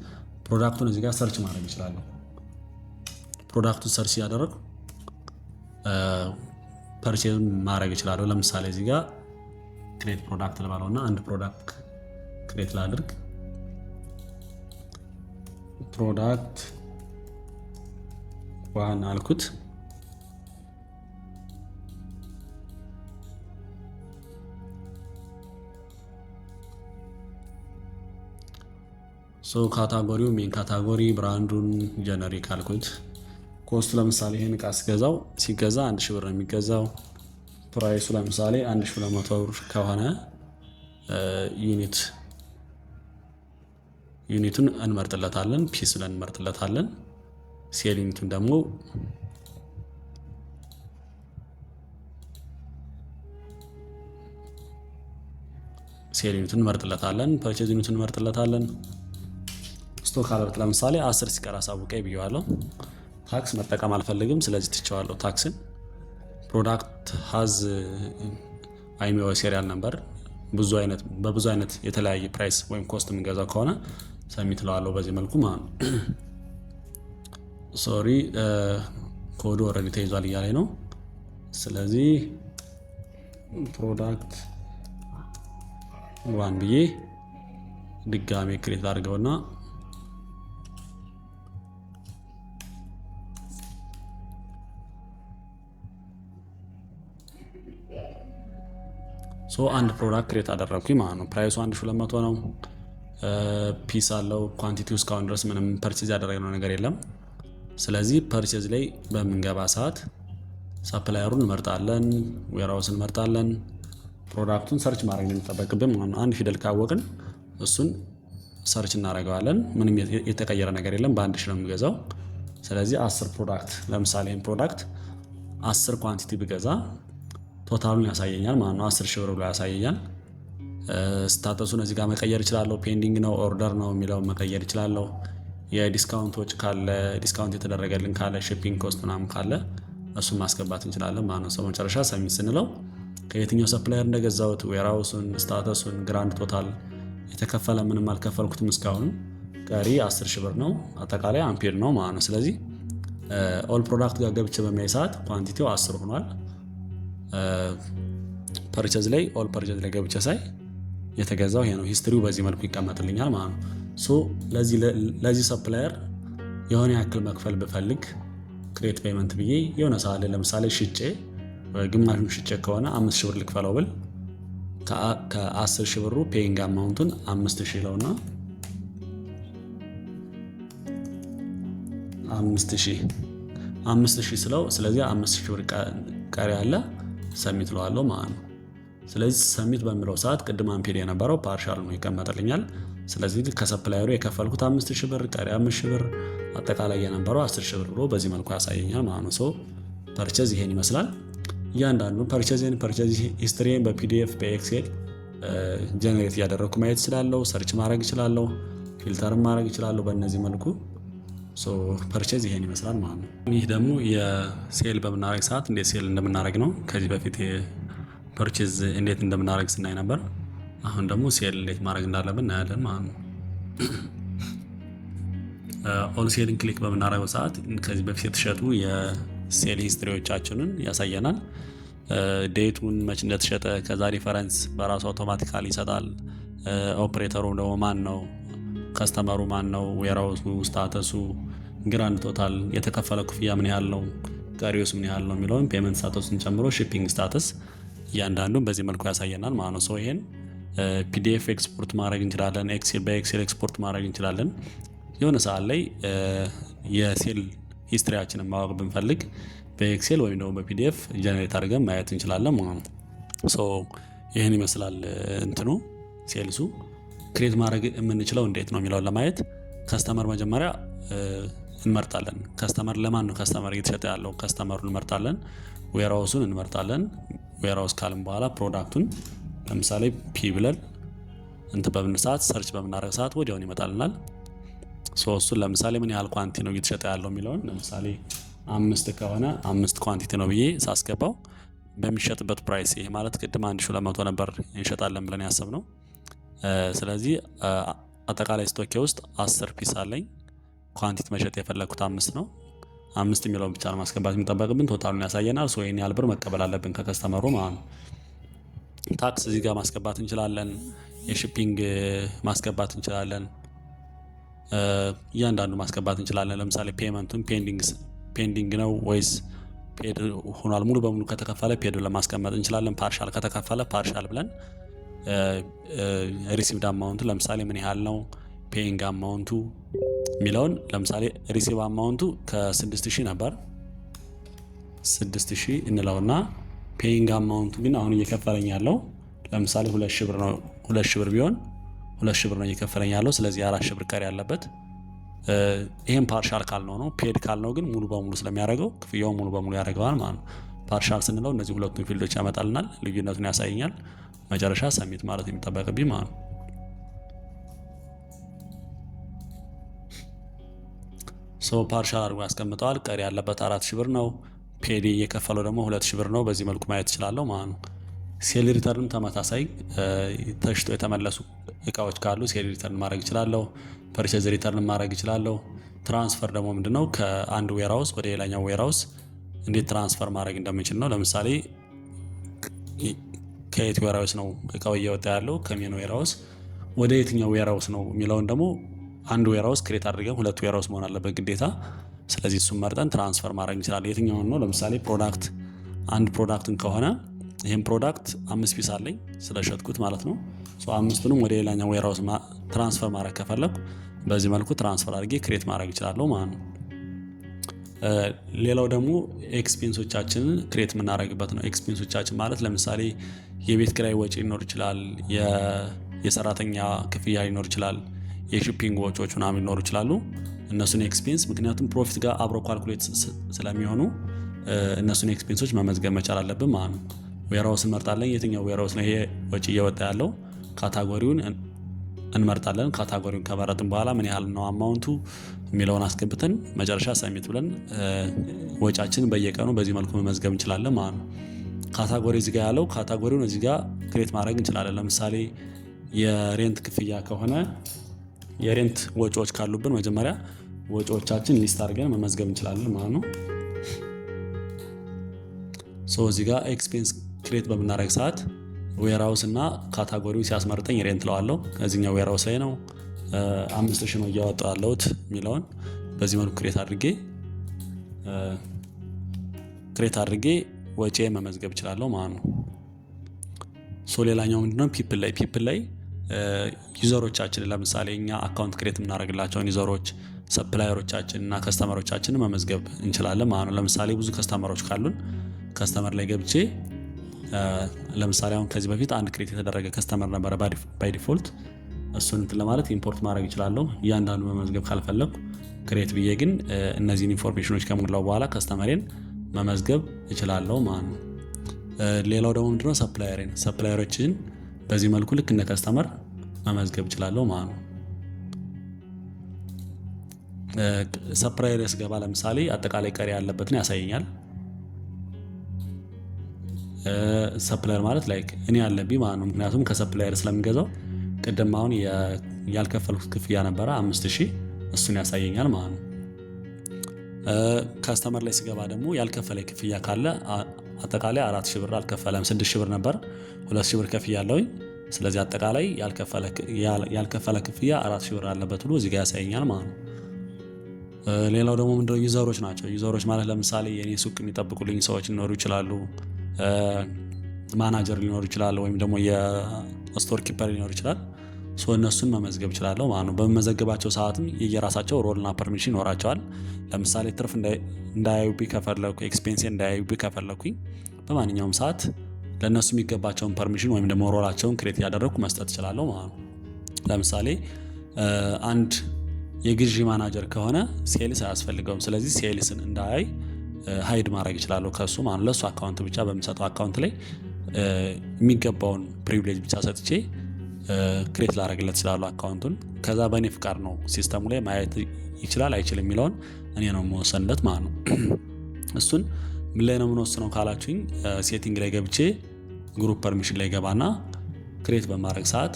ፕሮዳክቱን እዚህ ጋር ሰርች ማድረግ እችላለሁ። ፕሮዳክቱን ሰርች ያደረግ ፐርቼዝ ማድረግ እችላለሁ። ለምሳሌ እዚህ ጋር ክሬት ፕሮዳክት ልባለውና አንድ ፕሮዳክት ክሬት ላድርግ። ፕሮዳክት ዋን አልኩት። ካታጎሪው ሜን ካታጎሪ፣ ብራንዱን ጀነሪክ አልኩት። ኮስቱ ለምሳሌ ይሄን እቃ ሲገዛ 1000 ብር ነው የሚገዛው። ፕራይሱ ለምሳሌ 1200 ብር ከሆነ ዩኒቱን እንመርጥለታለን። ፒስ ብለን እንመርጥለታለን። ሴል ዩኒቱን ደግሞ እንመርጥለታለን። ፐርቼዝ ዩኒቱን እንመርጥለታለን። ስቶክ አለርት ለምሳሌ 10 ሲቀር አሳውቀኝ ብየዋለሁ። ታክስ መጠቀም አልፈልግም፣ ስለዚህ ትቼዋለሁ ታክስን። ፕሮዳክት ሀዝ አይሚኦ ሴሪያል ነምበር፣ በብዙ አይነት የተለያየ ፕራይስ ወይም ኮስት የምንገዛው ከሆነ ሰሚት ለዋለሁ በዚህ መልኩ ማለት ነው። ሶሪ ኮዱ ኦልሬዲ ተይዟል እያለኝ ነው። ስለዚህ ፕሮዳክት ዋን ብዬ ድጋሜ ክሬት አድርገውና አንድ ፕሮዳክት ክሬት አደረግኩኝ ማለት ነው። ፕራይሱ 1200 ነው። ፒስ አለው። ኳንቲቲው እስካሁን ድረስ ምንም ፐርቼዝ ያደረግነው ነገር የለም። ስለዚህ ፐርቼዝ ላይ በምንገባ ሰዓት ሰፕላየሩን እንመርጣለን፣ ዌርሃውስን እንመርጣለን። ፕሮዳክቱን ሰርች ማድረግ ነው የሚጠበቅብን ማለት ነው። አንድ ፊደል ካወቅን እሱን ሰርች እናደርገዋለን። ምንም የተቀየረ ነገር የለም። በአንድ ሺህ ነው የሚገዛው። ስለዚህ 10 ፕሮዳክት ለምሳሌ ፕሮዳክት 10 ኳንቲቲ ብገዛ ቶታሉን ያሳየኛል ማለት ነው። 10 ሺህ ብር ብሎ ያሳየኛል። ስታተሱን እዚህ ጋር መቀየር እችላለሁ። ፔንዲንግ ነው ኦርደር ነው የሚለውን መቀየር እችላለሁ። የዲስካውንቶች ካለ ዲስካውንት የተደረገልን ካለ ሺፒንግ ኮስት ምናምን ካለ እሱን ማስገባት እንችላለን ማለት ነው። መጨረሻ ሰሚት ስንለው ከየትኛው ሰፕላየር እንደገዛሁት፣ ዌርሃውሱን፣ ስታተሱን፣ ግራንድ ቶታል የተከፈለ ምንም አልከፈልኩትም እስካሁን ቀሪ 10 ሺህ ብር ነው። አጠቃላይ አምፔር ነው ማለት ነው። ስለዚህ ኦል ፕሮዳክት ጋር ገብቼ በሚያይ ሰዓት ኳንቲቲው 10 ሆኗል። ፐርቼዝ ላይ ኦል ፐርቼዝ ላይ ገብቼ ሳይ የተገዛው ይሄ ነው። ሂስትሪው በዚህ መልኩ ይቀመጥልኛል ማለት ነው። ለዚህ ሰፕላየር የሆነ ያክል መክፈል ብፈልግ ክሬት ፔመንት ብዬ የሆነ ሰዓት ላይ ለምሳሌ ሽጬ ግማሹን ሽጬ ከሆነ 5000 ብር ልክፈለው ብል ከ10 ሺህ ብሩ ፔይንግ አማውንቱን 5000 ለውና 5000 ስለው ስለዚህ 5000 ብር ቀሪ አለ ሰሚት ለዋለሁ ማለት ነው። ስለዚህ ሰሚት በሚለው ሰዓት ቅድም አንፔድ የነበረው ፓርሻል ነው ይቀመጥልኛል። ስለዚህ ከሰፕላየሩ የከፈልኩት 5000 ብር ቀሪ 5000 ብር አጠቃላይ የነበረው 10000 ብር ብሎ በዚህ መልኩ ያሳየኛል ማለት ነው። ሶ ፐርቼዝ ይሄን ይመስላል። እያንዳንዱ ፐርቼዝ ሂስትሪን በፒዲኤፍ በኤክሴል ጀነሬት እያደረግኩ ማየት እችላለሁ። ሰርች ማድረግ እችላለሁ። ፊልተርም ማድረግ እችላለሁ በእነዚህ መልኩ። ሶ ፐርቼዝ ይሄን ይመስላል ማለት ነው። ይህ ደግሞ የሴል በምናደርግ ሰዓት እንዴት ሴል እንደምናደርግ ነው። ከዚህ በፊት ፐርቼዝ እንዴት እንደምናደርግ ስናይ ነበር። አሁን ደግሞ ሴል እንዴት ማድረግ እንዳለብን እናያለን ማለት ነው። ኦል ሴልን ክሊክ በምናደርገው ሰዓት ከዚህ በፊት የተሸጡ የሴል ሂስትሪዎቻችንን ያሳየናል። ዴቱን መች እንደተሸጠ ከዛ ሪፈረንስ በራሱ አውቶማቲካሊ ይሰጣል። ኦፕሬተሩ ደግሞ ማን ነው፣ ከስተመሩ ማን ነው፣ ዌራውሱ፣ ስታተሱ፣ ግራንድ ቶታል፣ የተከፈለ ክፍያ ምን ያህል ነው፣ ቀሪውስ ምን ያህል ነው የሚለውን ፔመንት ስታተሱን ጨምሮ ሺፒንግ ስታተስ እያንዳንዱን በዚህ መልኩ ያሳየናል ማለት ነው። ሶ ይሄን ፒዲኤፍ ኤክስፖርት ማድረግ እንችላለን። በኤክሴል ኤክስፖርት ማድረግ እንችላለን። የሆነ ሰዓት ላይ የሴል ሂስትሪያችንን ማወቅ ብንፈልግ በኤክሴል ወይም ደግሞ በፒዲኤፍ ጀነሬት አድርገን ማየት እንችላለን ማለት ነው። ሶ ይህን ይመስላል እንትኑ ሴልሱ። ክሬት ማድረግ የምንችለው እንዴት ነው የሚለውን ለማየት ከስተመር መጀመሪያ እንመርጣለን። ከስተመር ለማን ነው ከስተመር እየተሸጠ ያለው ከስተመሩን እንመርጣለን። ዌራውሱን እንመርጣለን። ዌራውስ ካልን በኋላ ፕሮዳክቱን ለምሳሌ ፒ ብለን በምን ሰዓት ሰርች በምናደርግ ሰዓት ወዲያውን ይመጣልናል። ሶ እሱን ለምሳሌ ምን ያህል ኳንቲቲ ነው እየተሸጠ ያለው የሚለውን ለምሳሌ 5 ከሆነ 5 ኳንቲቲ ነው ብዬ ሳስገባው በሚሸጥበት ፕራይስ፣ ይሄ ማለት ቅድም 1200 ነበር እንሸጣለን ብለን ያሰብነው። ስለዚህ አጠቃላይ ስቶኬ ውስጥ 10 ፒስ አለኝ። ኳንቲቲ መሸጥ የፈለግኩት 5 ነው። 5 የሚለውን ብቻ ነው ማስገባት የሚጠበቅብን። ቶታሉን ያሳየናል። ሶ ይሄን ያህል ብር መቀበል አለብን ከከስተመሩ ማለት ነው። ታክስ እዚህ ጋር ማስገባት እንችላለን። የሺፒንግ ማስገባት እንችላለን። እያንዳንዱ ማስገባት እንችላለን። ለምሳሌ ፔመንቱን ፔንዲንግ ነው ወይስ ፔድ ሆኗል፣ ሙሉ በሙሉ ከተከፈለ ፔድ ብለን ማስቀመጥ እንችላለን። ፓርሻል ከተከፈለ ፓርሻል ብለን ሪሲቭድ አማውንቱ ለምሳሌ ምን ያህል ነው፣ ፔይንግ አማውንቱ የሚለውን ለምሳሌ ሪሲቭ አማውንቱ ከ6000 ነበር 6000 እንለውና ፔይንግ አማውንቱ ግን አሁን እየከፈለኝ ያለው ለምሳሌ 2000 ብር ነው። 2000 ብር ቢሆን 2000 ብር ነው እየከፈለኝ ያለው። ስለዚህ 4000 ብር ቀሪ ያለበት። ይሄን ፓርሻል ካልነው ነው። ፔድ ካልነው ግን ሙሉ በሙሉ ስለሚያደርገው ክፍያውን ሙሉ በሙሉ ያደርገዋል ማለት ነው። ፓርሻል ስንለው እነዚህ ሁለቱን ፊልዶች ያመጣልናል፣ ልዩነቱን ያሳየኛል። መጨረሻ ሰሚት ማለት የሚጠበቅብኝ ማለት ነው። ሶ ፓርሻል አድርጎ ያስቀምጠዋል። ቀሪ ያለበት 4000 ብር ነው። ፔዲ እየከፈለው ደግሞ 2000 ብር ነው። በዚህ መልኩ ማየት እችላለሁ ማለት ነው። ሴል ሪተርን ተመሳሳይ ተሽጦ የተመለሱ እቃዎች ካሉ ሴል ሪተርን ማድረግ እችላለሁ። ፐርቼዝ ሪተርን ማድረግ እችላለሁ። ትራንስፈር ደግሞ ምንድነው ከአንድ ዌራውስ ወደ ሌላኛው ዌራውስ እንዴት ትራንስፈር ማድረግ እንደምንችል ነው። ለምሳሌ ከየት ዌራውስ ነው እቃው እየወጣ ያለው ከሜን ዌራውስ ወደ የትኛው ዌራውስ ነው የሚለውን ደግሞ አንድ ዌራውስ ክሬት አድርገን ሁለት ዌራውስ መሆን አለበት ግዴታ። ስለዚህ እሱን መርጠን ትራንስፈር ማድረግ እንችላለን። የትኛውን ነው ለምሳሌ ፕሮዳክት አንድ ፕሮዳክትን ከሆነ ይሄን ፕሮዳክት 5 ፒስ አለኝ ስለሸጥኩት ማለት ነው። ሶ 5ቱንም ወደ ሌላኛው ዌራውስ ትራንስፈር ማድረግ ከፈለኩ በዚህ መልኩ ትራንስፈር አድርጌ ክሬት ማድረግ እችላለሁ ማለት ነው። ሌላው ደግሞ ኤክስፔንሶቻችንን ክሬት የምናደርግበት ነው። ኤክስፔንሶቻችን ማለት ለምሳሌ የቤት ኪራይ ወጪ ሊኖር ይችላል፣ የሰራተኛ ክፍያ ሊኖር ይችላል፣ የሺፒንግ ወጪዎች ምናምን ሊኖሩ ይችላሉ። እነሱን ኤክስፔንስ ምክንያቱም ፕሮፊት ጋር አብሮ ካልኩሌት ስለሚሆኑ እነሱን ኤክስፔንሶች መመዝገብ መቻል አለብን ማለት ነው። ዌራውስ እንመርጣለን። የትኛው ዌራውስ ነው ይሄ ወጪ እየወጣ ያለው ካታጎሪውን እንመርጣለን። ካታጎሪውን ከመረጥን በኋላ ምን ያህል ነው አማውንቱ የሚለውን አስገብተን መጨረሻ ሰሚት ብለን ወጫችንን በየቀኑ በዚህ መልኩ መመዝገብ እንችላለን ማለት ነው። ካታጎሪ እዚህ ጋር ያለው ካታጎሪውን እዚህ ጋር ክሬት ማድረግ እንችላለን። ለምሳሌ የሬንት ክፍያ ከሆነ የሬንት ወጪዎች ካሉብን መጀመሪያ ወጪዎቻችን ሊስት አድርገን መመዝገብ እንችላለን ማለት ነው። ሶ እዚህ ጋር ኤክስፔንስ ክሬት በምናደርግ ሰዓት ዌራውስ እና ካታጎሪው ሲያስመርጠኝ ሬንት ለዋለሁ። ከዚህኛው ዌራውስ ላይ ነው 5000 ነው እያወጣሁ ያለሁት የሚለውን በዚህ መልኩ ክሬት አድርጌ ወጪ መመዝገብ እችላለሁ ማለት ነው። ሶ ሌላኛው ምንድነው ፒፕል ላይ ዩዘሮቻችን ለምሳሌ እኛ አካውንት ክሬት የምናደርግላቸውን ዩዘሮች ሰፕላየሮቻችን እና ከስተመሮቻችንን መመዝገብ እንችላለን ማለት ነው። ለምሳሌ ብዙ ከስተመሮች ካሉን ከስተመር ላይ ገብቼ ለምሳሌ አሁን ከዚህ በፊት አንድ ክሬት የተደረገ ከስተመር ነበረ ባይ ዲፎልት። እሱን እንትን ለማለት ኢምፖርት ማድረግ እችላለሁ። እያንዳንዱ መመዝገብ ካልፈለኩ ክሬት ብዬ ግን እነዚህን ኢንፎርሜሽኖች ከሞላው በኋላ ከስተመሬን መመዝገብ እችላለሁ ማለት ነው። ሌላው ደግሞ ምንድነው ሰፕላየሮችን በዚህ መልኩ ልክ እንደ ከስተመር መመዝገብ እችላለሁ ማለት ነው። ሰፕላየር ስገባ ለምሳሌ አጠቃላይ ቀሪ ያለበትን ያሳየኛል። ሰፕላየር ማለት ላይክ እኔ ያለብኝ ማለት ነው። ምክንያቱም ከሰፕላየር ስለምገዛው ቅድም አሁን ያልከፈልኩት ክፍያ ነበረ 5000 እሱን ያሳየኛል ማለት ነው። ከስተመር ላይ ስገባ ደግሞ ያልከፈለ ክፍያ ካለ አጠቃላይ 4000 ብር አልከፈለም፣ 6000 ብር ነበር 2000 ብር ከፍያለሁኝ። ስለዚህ አጠቃላይ ያልከፈለ ክፍያ 4000 ብር አለበት ብሎ እዚህ ጋር ያሳየኛል ማለት ነው። ሌላው ደግሞ ምንድነው ዩዘሮች ናቸው። ዩዘሮች ማለት ለምሳሌ የኔ ሱቅ የሚጠብቁልኝ ሰዎች ሊኖሩ ይችላሉ፣ ማናጀር ሊኖር ይችላል፣ ወይም ደግሞ የስቶር ኪፐር ሊኖር ይችላል። እነሱን መመዝገብ እችላለሁ ማለት ነው። በመመዘግባቸው ሰዓትም የየራሳቸው ሮልና ፐርሚሽን ይኖራቸዋል። ለምሳሌ ትርፍ እንዳያዩብኝ ከፈለኩ፣ ኤክስፔንስ እንዳያዩብኝ ከፈለኩኝ በማንኛውም ሰዓት ለእነሱ የሚገባቸውን ፐርሚሽን ወይም ደግሞ ሮላቸውን ክሬት ያደረግኩ መስጠት እችላለሁ ማለት ነው። ለምሳሌ አንድ የግዢ ማናጀር ከሆነ ሴልስ አያስፈልገውም። ስለዚህ ሴልስን እንዳያይ ሃይድ ማድረግ እችላለሁ ከሱ ማለት ለሱ አካውንት ብቻ በሚሰጠው አካውንት ላይ የሚገባውን ፕሪቪሌጅ ብቻ ሰጥቼ ክሬት ላደርግለት እችላለሁ አካውንቱን። ከዛ በእኔ ፍቃድ ነው ሲስተሙ ላይ ማየት ይችላል አይችልም የሚለውን እኔ ነው የምወሰንለት ማለት ነው። እሱን ምን ላይ ነው የምንወስነው ካላችሁኝ ሴቲንግ ላይ ገብቼ ግሩፕ ፐርሚሽን ላይ ገባና ክሬት በማድረግ ሰዓት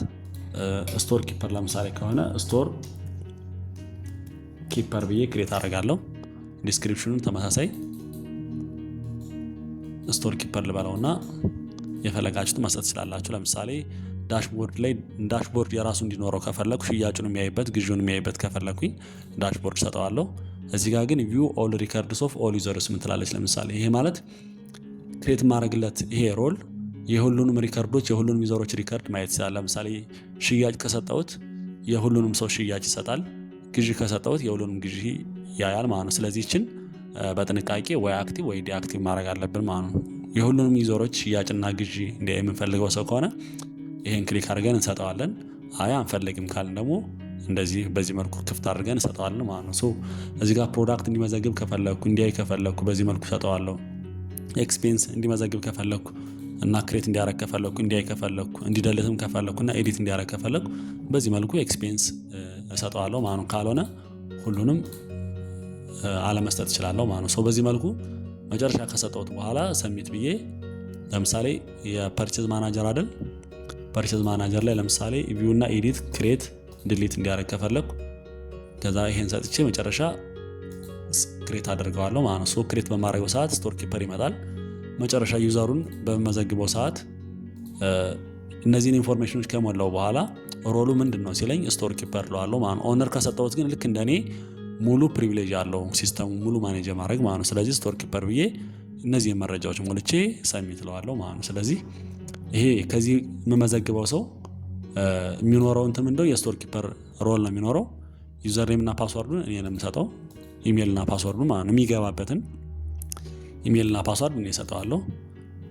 ስቶር ኪፐር ለምሳሌ ከሆነ ስቶር ኪፐር ብዬ ክሬት አደርጋለሁ። ዲስክሪፕሽኑን ተመሳሳይ ስቶር ኪፐር ልበለውና የፈለጋችሁት መስጠት ትችላላችሁ። ለምሳሌ ዳሽቦርድ የራሱ እንዲኖረው ከፈለኩ ሽያጩን የሚያይበት ግዢውን የሚያይበት ከፈለኩኝ ዳሽቦርድ ሰጠዋለሁ። እዚህ ጋር ግን ቪው ኦል ሪከርድስ ኦፍ ኦል ዩዘርስ ምትላለች። ለምሳሌ ይሄ ማለት ክሬት ማድረግለት ይሄ ሮል የሁሉንም ሪከርዶች የሁሉንም ዩዘሮች ሪከርድ ማየት ይችላል። ለምሳሌ ሽያጭ ከሰጠሁት የሁሉንም ሰው ሽያጭ ይሰጣል። ግዢ ከሰጠሁት የሁሉንም ግዢ ያያል ማለት ነው። ስለዚህ ይችን በጥንቃቄ ወይ አክቲቭ ወይ ዲአክቲቭ ማድረግ አለብን ማለት ነው። የሁሉንም ዩዘሮች ሽያጭና ግዢ እንዲያይ የምንፈልገው ሰው ከሆነ ይሄን ክሊክ አድርገን እንሰጠዋለን። አይ አንፈልግም ካልን ደግሞ እንደዚህ በዚህ መልኩ ክፍት አድርገን እንሰጠዋለን ማለት ነው። እዚህ ጋር ፕሮዳክት እንዲመዘግብ ከፈለኩ እንዲያይ ከፈለኩ በዚህ መልኩ ሰጠዋለሁ። ኤክስፔንስ እንዲመዘግብ ከፈለኩ እና ክሬት እንዲያረግ ከፈለኩ እንዲያይ ከፈለኩ እንዲደልትም ከፈለኩ እና ኤዲት እንዲያረግ ከፈለኩ በዚህ መልኩ ኤክስፔንስ እሰጠዋለሁ ማለት ነው። ካልሆነ ሁሉንም አለመስጠት እችላለሁ ማለት ነው። በዚህ መልኩ መጨረሻ ከሰጠሁት በኋላ ሰሚት ብዬ ለምሳሌ የፐርቼዝ ማናጀር አይደል፣ ፐርቼዝ ማናጀር ላይ ለምሳሌ ቪው እና ኤዲት ክሬት ዲሊት እንዲያረግ ከፈለኩ ከዛ ይሄን ሰጥቼ መጨረሻ ክሬት አደርገዋለሁ ማለት ነው። ክሬት በማድረገው ሰዓት ስቶር ኪፐር ይመጣል። መጨረሻ ዩዘሩን በመዘግበው ሰዓት እነዚህን ኢንፎርሜሽኖች ከሞላው በኋላ ሮሉ ምንድነው ሲለኝ ስቶር ኪፐር ለዋለሁ ማለት ነው። ኦነር ከሰጠሁት ግን ልክ እንደኔ ሙሉ ፕሪቪሌጅ አለው ሲስተሙ ሙሉ ማኔጅ ማድረግ ማለት ነው። ስለዚህ ስቶር ኪፐር ብዬ እነዚህን መረጃዎች ሞልቼ ሰሚት ለዋለሁ ማለት ነው። ስለዚህ ይሄ ከዚህ የምመዘግበው ሰው የሚኖረው እንትን ምንድነው የስቶር ኪፐር ሮል ነው የሚኖረው። ዩዘር ኔም እና ፓስወርዱን እኔ ነው የምሰጠው። ኢሜል እና ፓስወርዱን ማለት ነው የሚገባበትን ኢሜል እና ፓስወርድ እኔ እሰጠዋለሁ።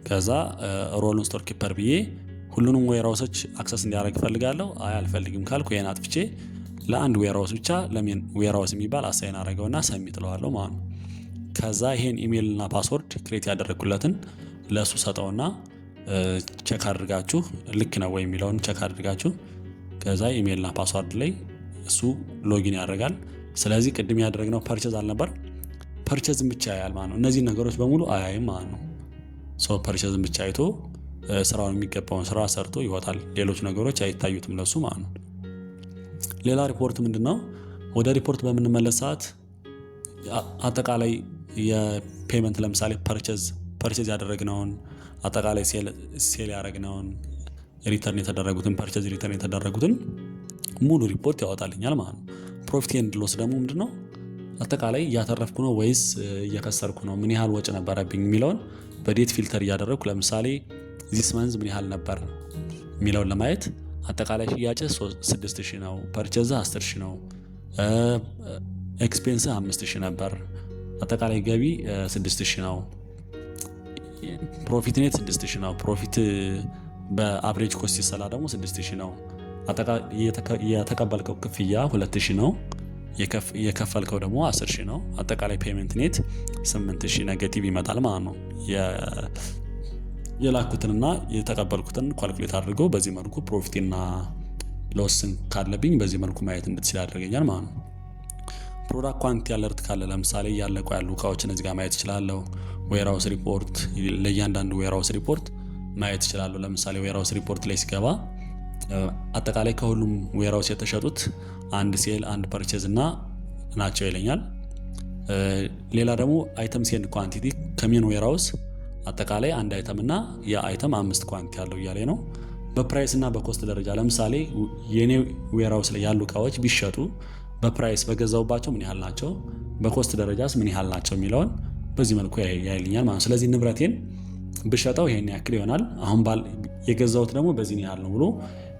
ከዛ ሮሉን ስቶር ኪፐር ብዬ ሁሉንም ዌርሃውሶች አክሰስ እንዲያደርግ እፈልጋለሁ። አይ አልፈልግም ካልኩ ይሄን አጥፍቼ ለአንድ ዌርሃውስ ብቻ ለምን ዌርሃውስ የሚባል አሳይን አደረገውና ሰሚት ለዋለሁ ማለት ነው። ከዛ ይሄን ኢሜል እና ፓስወርድ ክሬት ያደረግኩለትን ለሱ ሰጠውና ቼክ አድርጋችሁ ልክ ነው ወይ የሚለውን ቼክ አድርጋችሁ ከዛ ኢሜል እና ፓስወርድ ላይ እሱ ሎጊን ያደርጋል። ስለዚህ ቅድም ያደረግነው ፐርቼዝ አልነበር፣ ፐርቼዝን ብቻ ያያል ማለት ነው። እነዚህ ነገሮች በሙሉ አያይም ማለት ነው። ፐርቼዝን ብቻ አይቶ ስራውን የሚገባውን ስራ ሰርቶ ይወጣል። ሌሎች ነገሮች አይታዩትም ለሱ ማለት ነው። ሌላ ሪፖርት ምንድነው? ወደ ሪፖርት በምንመለስ ሰዓት አጠቃላይ የፔመንት ለምሳሌ ፐርቼዝ ያደረግነውን አጠቃላይ ሴል ያደረግነውን ሪተርን የተደረጉትን ፐርቼዝ ሪተርን የተደረጉትን ሙሉ ሪፖርት ያወጣልኛል ማለት ነው። ፕሮፊት ኤንድ ሎስ ደግሞ ምንድነው? አጠቃላይ እያተረፍኩ ነው ወይስ እየከሰርኩ ነው፣ ምን ያህል ወጪ ነበረብኝ የሚለውን በዴት ፊልተር እያደረግኩ ለምሳሌ ዚስ መንዝ ምን ያህል ነበር የሚለውን ለማየት አጠቃላይ ሽያጭ 6000 ነው፣ ፐርቼዝ 10000 ነው፣ ኤክስፔንስ 5000 ነበር። አጠቃላይ ገቢ 6000 ነው። ፕሮፊት ኔት 6000 ነው። ፕሮፊት በአቨሬጅ ኮስት ሲሰላ ደግሞ 6000 ነው። የተቀበልከው ክፍያ 2000 ነው። የከፈልከው ደግሞ 10000 ነው። አጠቃላይ ፔመንት ኔት 8000 ኔጌቲቭ ይመጣል ማለት ነው። የላኩትንና የተቀበልኩትን ኳልኩሌት አድርገው በዚህ መልኩ ፕሮፊትና ሎስን ካለብኝ በዚህ መልኩ ማየት እንድትችል ያደርገኛል ማለት ነው። ፕሮዳክት ኳንቲቲ አለርት ካለ ለምሳሌ እያለቁ ያሉ እቃዎችን እዚህ ጋር ማየት እችላለሁ። ዌርሃውስ ሪፖርት ለእያንዳንዱ ዌርሃውስ ሪፖርት ማየት እችላለሁ። ለምሳሌ ዌርሃውስ ሪፖርት ላይ ሲገባ አጠቃላይ ከሁሉም ዌርሃውስ የተሸጡት አንድ ሴል አንድ ፐርቼዝ እና ናቸው ይለኛል። ሌላ ደግሞ አይተም ሴንድ ኳንቲቲ ከሜን ዌርሃውስ አጠቃላይ አንድ አይተም እና የአይተም 5 ኳንቲቲ ያለው እያለኝ ነው። በፕራይስ እና በኮስት ደረጃ ለምሳሌ የኔ ዌርሃውስ ላይ ያሉ እቃዎች ቢሸጡ በፕራይስ በገዛውባቸው ምን ያህል ናቸው፣ በኮስት ደረጃስ ምን ያህል ናቸው የሚለውን በዚህ መልኩ ያይልኛል ማለት ነው። ስለዚህ ንብረቴን ብሸጠው ይሄን ያክል ይሆናል፣ አሁን የገዛውት ደግሞ በዚህ ያህል ነው ብሎ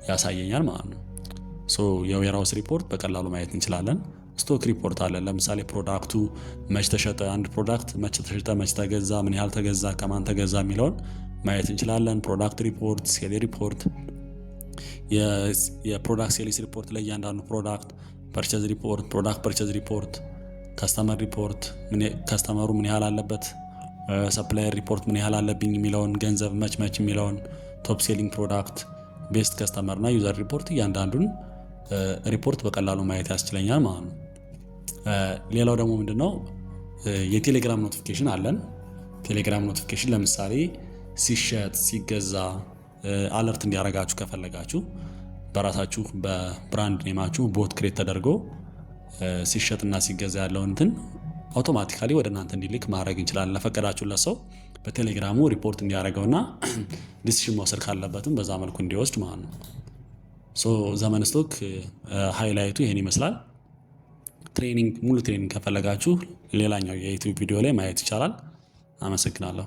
ያሳየኛል ማለት ነው። የዌርሃውስ ሪፖርት በቀላሉ ማየት እንችላለን። ስቶክ ሪፖርት አለ። ለምሳሌ ፕሮዳክቱ መች ተሸጠ፣ አንድ ፕሮዳክት መች ተሸጠ፣ መች ተገዛ፣ ምን ያህል ተገዛ፣ ከማን ተገዛ የሚለውን ማየት እንችላለን። ፕሮዳክት ሪፖርት፣ ሴል ሪፖርት፣ የፕሮዳክት ሴልስ ሪፖርት ለእያንዳንዱ ፕሮዳክት፣ ፐርቼዝ ሪፖርት፣ ፕሮዳክት ፐርቼዝ ሪፖርት፣ ከስተመር ሪፖርት ከስተመሩ ምን ያህል አለበት፣ ሰፕላየር ሪፖርት ምን ያህል አለብኝ የሚለውን ገንዘብ መች የሚለውን፣ ቶፕ ሴሊንግ ፕሮዳክት፣ ቤስት ከስተመር እና ዩዘር ሪፖርት እያንዳንዱን ሪፖርት በቀላሉ ማየት ያስችለኛል ማለት ነው። ሌላው ደግሞ ምንድነው የቴሌግራም ኖቲፊኬሽን አለን። ቴሌግራም ኖቲፊኬሽን ለምሳሌ ሲሸጥ ሲገዛ አለርት እንዲያረጋችሁ ከፈለጋችሁ በራሳችሁ በብራንድ ኔማችሁ ቦት ክሬት ተደርጎ ሲሸጥና ሲገዛ ያለውን እንትን አውቶማቲካሊ ወደ እናንተ እንዲልክ ማድረግ እንችላለን። ለፈቀዳችሁለት ሰው በቴሌግራሙ ሪፖርት እንዲያደርገውና ዲሲሽን መውሰድ ካለበትም በዛ መልኩ እንዲወስድ ማለት ነው። ዘመን ስቶክ ሃይላይቱ ይሄን ይመስላል። ሙሉ ትሬኒንግ ከፈለጋችሁ ሌላኛው የዩቲዩብ ቪዲዮ ላይ ማየት ይቻላል። አመሰግናለሁ።